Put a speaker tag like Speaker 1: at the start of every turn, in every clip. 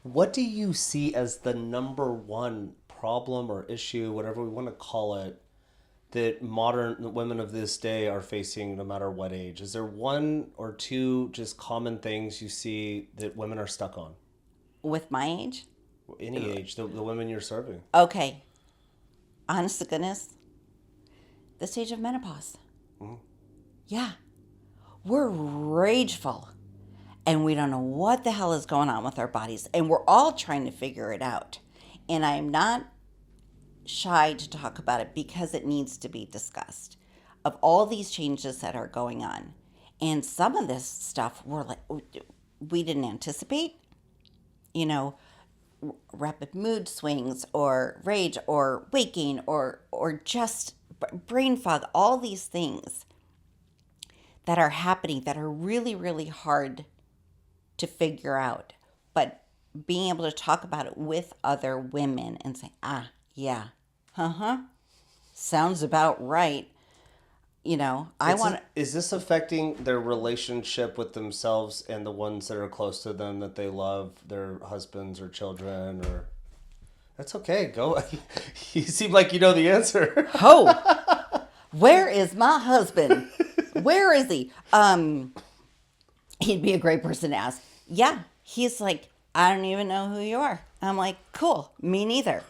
Speaker 1: What do you see as the number one problem or issue, whatever we want to call it, that modern women of this day are facing no matter what age? Is there one or two just common things you see that women are stuck on?
Speaker 2: With my age?
Speaker 1: Any age, the women you're serving.
Speaker 2: Okay, honest to goodness, the stage of menopause.
Speaker 1: Mhm.
Speaker 2: Yeah, we're rageful and we don't know what the hell is going on with our bodies, and we're all trying to figure it out. And I'm not shy to talk about it because it needs to be discussed of all these changes that are going on. And some of this stuff we didn't anticipate, you know, rapid mood swings or rage or waking or just brain fog, all these things that are happening that are really really hard to figure out. But being able to talk about it with other women and say, ah, yeah, uh-huh, sounds about right. I
Speaker 1: It's
Speaker 2: want to.
Speaker 1: is this affecting their relationship with themselves and the ones that are close to them that they love, their husbands or children or That's okay. Go. You seem like you know the answer.
Speaker 2: Ho, where is my husband? Where is he? He'd be a great person to ask. Yeah, he's like, I don't even know who you are. I'm like, cool, me neither.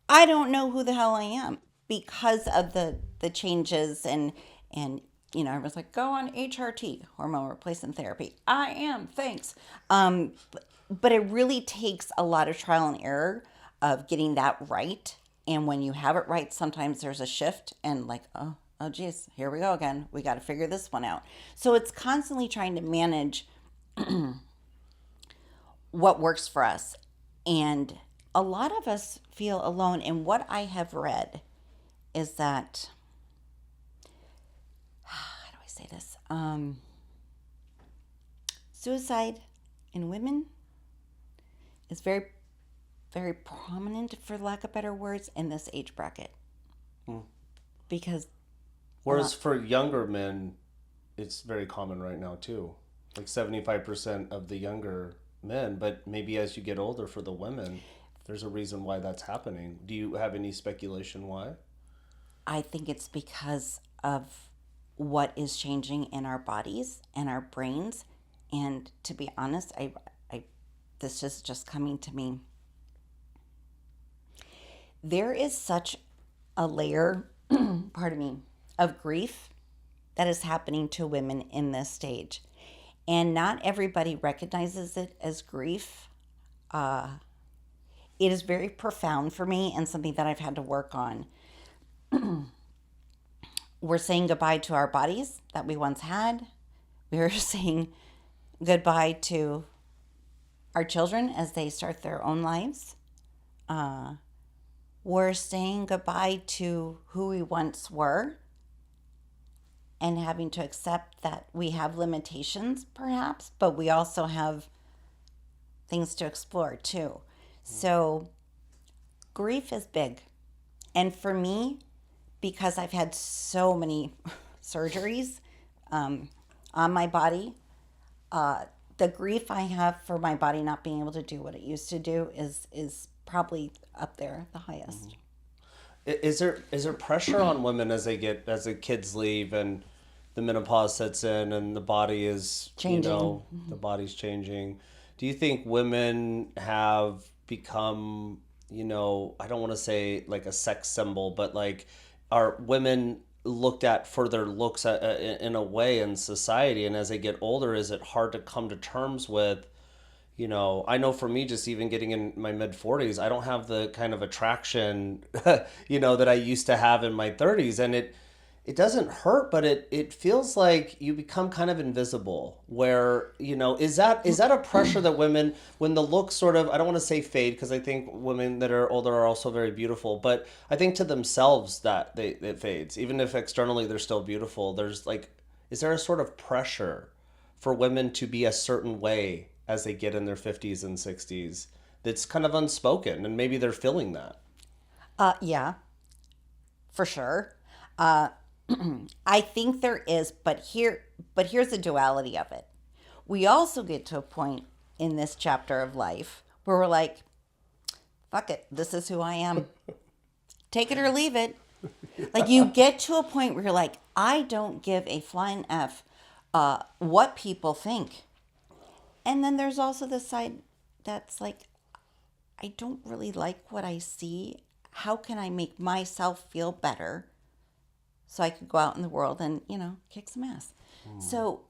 Speaker 2: I don't know who the hell I am because of the changes and I was like, go on HRT, hormone replacement therapy. I am, thanks. But it really takes a lot of trial and error of getting that right. And when you have it right, sometimes there's a shift and like, oh geez, here we go again. We got to figure this one out. So it's constantly trying to manage what works for us. And a lot of us feel alone. And what I have read is that, how do I say this? Suicide in women is very, very prominent, for lack of better words, in this age bracket.
Speaker 1: Hmm.
Speaker 2: Because a
Speaker 1: Whereas
Speaker 2: lot,
Speaker 1: for younger men, it's very common right now too. Like 75% of the younger men, but maybe as you get older for the women, there's a reason why that's happening. Do you have any speculation why?
Speaker 2: I think it's because of what is changing in our bodies and our brains. And to be honest, I this is just coming to me. There is such a layer, pardon me, of grief that is happening to women in this stage. And not everybody recognizes it as grief. It is very profound for me and something that I've had to work on. We're saying goodbye to our bodies that we once had. We're saying goodbye to our children as they start their own lives. Uh, we're saying goodbye to who we once were and having to accept that we have limitations, perhaps, but we also have things to explore too. So, grief is big. And for me, because I've had so many surgeries on my body, the grief I have for my body not being able to do what it used to do is probably up there the highest.
Speaker 1: Is there pressure on women as the kids leave and the menopause sets in and the body is,
Speaker 2: Changing.
Speaker 1: the body's changing? Do you think women have become, I don't want to say like a sex symbol, but like are women looked at for their looks in a way in society? And as they get older, is it hard to come to terms with, I know for me, just even getting in my mid 40s, I don't have the kind of attraction, that I used to have in my 30s. And it doesn't hurt, but it feels like you become kind of invisible. Where, is that a pressure that women, when the looks sort of, I don't want to say fade, because I think women that are older are also very beautiful, but I think to themselves that it fades. Even if externally they're still beautiful, there's like, is there a sort of pressure for women to be a certain way as they get in their 50s and 60s that's kind of unspoken and maybe they're feeling that?
Speaker 2: Yeah, for sure. Uh, I think there is, but here's the duality of it. We also get to a point in this chapter of life where we're like, fuck it, this is who I am. Take it or leave it. Like you get to a point where you're like, I don't give a flying F what people think. And then there's also the side that's like, I don't really like what I see. How can I make myself feel better so I could go out in the world and, kick some ass? So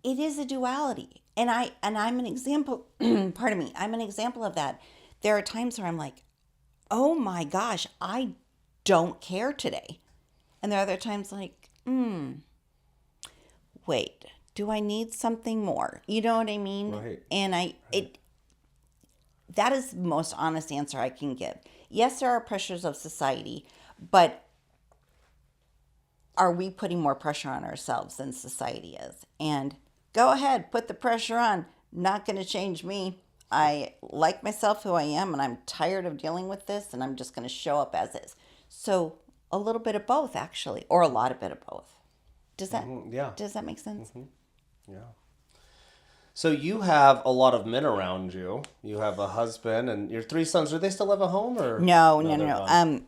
Speaker 2: it is a duality. And I'm an example, pardon me, I'm an example of that. There are times where I'm like, oh my gosh, I don't care today. And there are other times like, wait, do I need something more? You know what I mean?
Speaker 1: Right.
Speaker 2: And that is the most honest answer I can give. Yes, there are pressures of society, but are we putting more pressure on ourselves than society is? And go ahead, put the pressure on. Not going to change me. I like myself who I am, and I'm tired of dealing with this, and I'm just going to show up as is. So a little bit of both, actually, or a lot of bit of both.
Speaker 1: Yeah.
Speaker 2: Does that make sense?
Speaker 1: Yeah. So you have a lot of men around you. You have a husband and your three sons. Do they still live at home or?
Speaker 2: No.
Speaker 1: They're gone?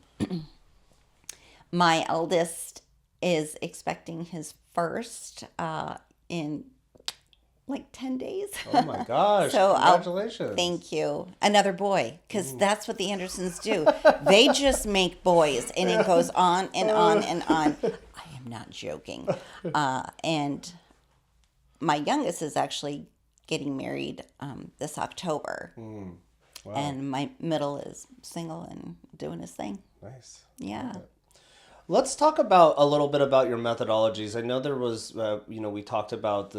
Speaker 2: My eldest is expecting his first in like 10 days.
Speaker 1: Oh my gosh.
Speaker 2: So
Speaker 1: Congratulations.
Speaker 2: thank you. Another boy, because that's what the Andersons do. They just make boys, and it goes on and on and on. I am not joking. And my youngest is actually getting married this October.
Speaker 1: Wow.
Speaker 2: And my middle is single and doing his thing.
Speaker 1: Nice.
Speaker 2: Yeah.
Speaker 1: Let's talk about a little bit about your methodologies. I know there was, we talked about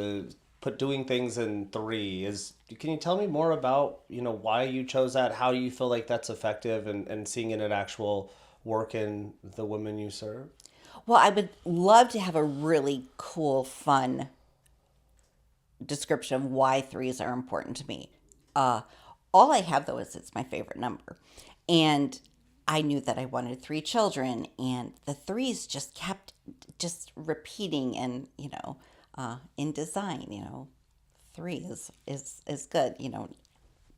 Speaker 1: doing things in three. Can you tell me more about, why you chose that? How do you feel like that's effective and seeing it in actual work in the women you serve?
Speaker 2: Well, I would love to have a really cool, fun description of why threes are important to me. All I have, though, is it's my favorite number. And I knew that I wanted three children, and the threes just kept just repeating. And, in design, three is good,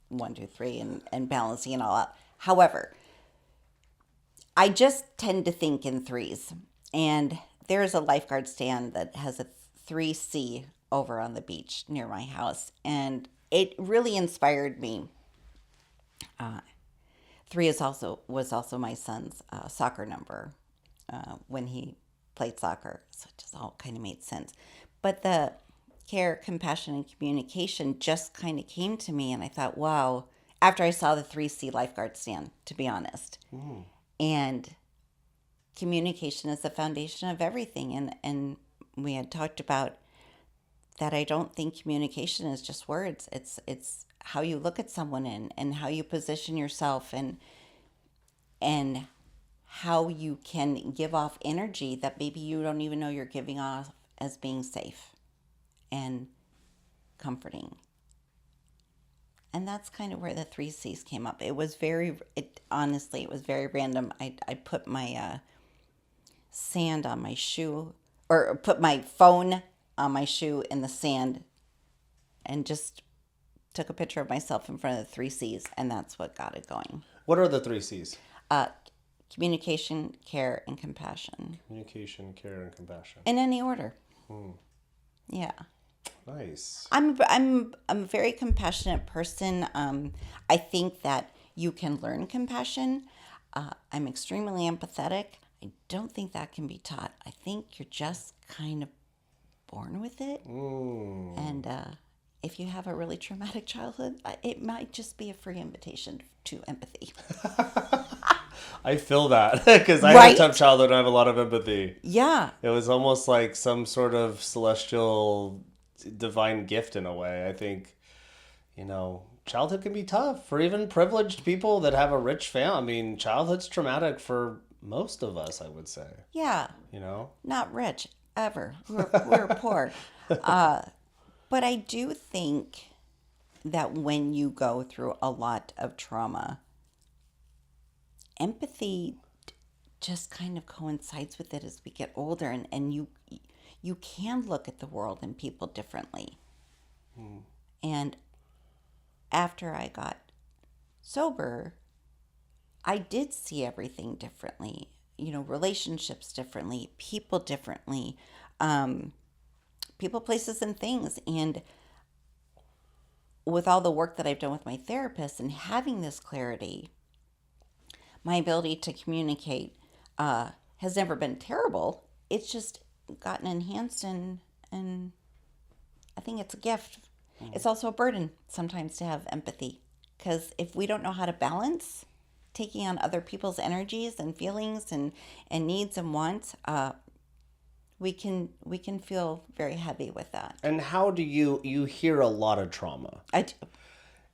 Speaker 2: 1, 2, 3, and balancing it all out. However, I just tend to think in threes. And there's a lifeguard stand that has a 3C over on the beach near my house. And it really inspired me. Three was also my son's soccer number when he played soccer. So it just all kind of made sense. But the care, compassion, and communication just kind of came to me. And I thought, wow, after I saw the 3C lifeguard stand, to be honest. And communication is the foundation of everything. And we had talked about that. I don't think communication is just words. It's how you look at someone and how you position yourself and how you can give off energy that maybe you don't even know you're giving off as being safe and comforting. And that's kind of where the 3Cs came up. It was very random. I put my sand on my shoe, or put my phone on my shoe in the sand, and just took a picture of myself in front of the 3Cs, and that's what got it going.
Speaker 1: What are the three C's?
Speaker 2: Communication, care, and compassion.
Speaker 1: Communication, care, and compassion.
Speaker 2: In any order. Yeah.
Speaker 1: Nice.
Speaker 2: I'm a very compassionate person. I think that you can learn compassion. I'm extremely empathetic. I don't think that can be taught. I think you're just kind of born with it. And if you have a really traumatic childhood, it might just be a free invitation to empathy.
Speaker 1: I feel that because I had
Speaker 2: Right?
Speaker 1: a tough childhood and I have a lot of empathy.
Speaker 2: Yeah.
Speaker 1: It was almost like some sort of celestial divine gift in a way. I think, childhood can be tough for even privileged people that have a rich family. I mean, childhood's traumatic for most of us, I would say.
Speaker 2: Yeah. Not rich, ever. We're poor. But I do think that when you go through a lot of trauma, empathy just kind of coincides with it as we get older, and you can look at the world and people differently. And after I got sober, I did see everything differently, relationships differently, people differently, um, people, places, and things. And with all the work that I've done with my therapist and having this clarity, my ability to communicate has never been terrible. It's just gotten enhanced, and I think it's a gift. It's also a burden sometimes to have empathy, because if we don't know how to balance taking on other people's energies and feelings and needs and wants, we can feel very heavy with that.
Speaker 1: And how do you hear a lot of trauma?
Speaker 2: I do.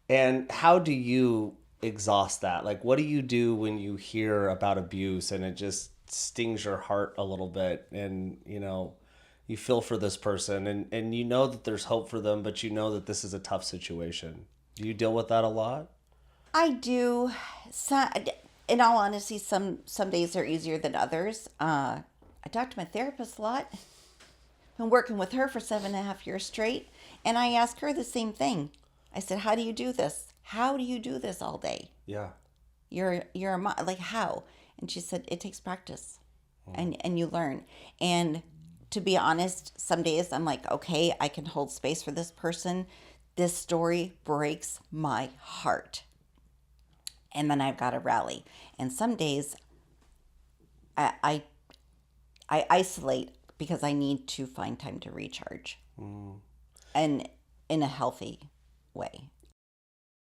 Speaker 1: And how do you exhaust that? Like, what do you do when you hear about abuse and it just stings your heart a little bit, and you feel for this person, and you know that there's hope for them, but you know that this is a tough situation. Do you deal with that a lot?
Speaker 2: I do. So, in all honesty, some days are easier than others. I talk to my therapist a lot. Been working with her for 7.5 years straight, and I ask her the same thing. I said, "How do you do this? How do you do this all day?
Speaker 1: Yeah.
Speaker 2: You're a like how?" And she said, "It takes practice, and you learn." And to be honest, some days I'm like, "Okay, I can hold space for this person. This story breaks my heart." And then I've got to rally. And some days I, I I isolate because I need to find time to recharge, and in a healthy way.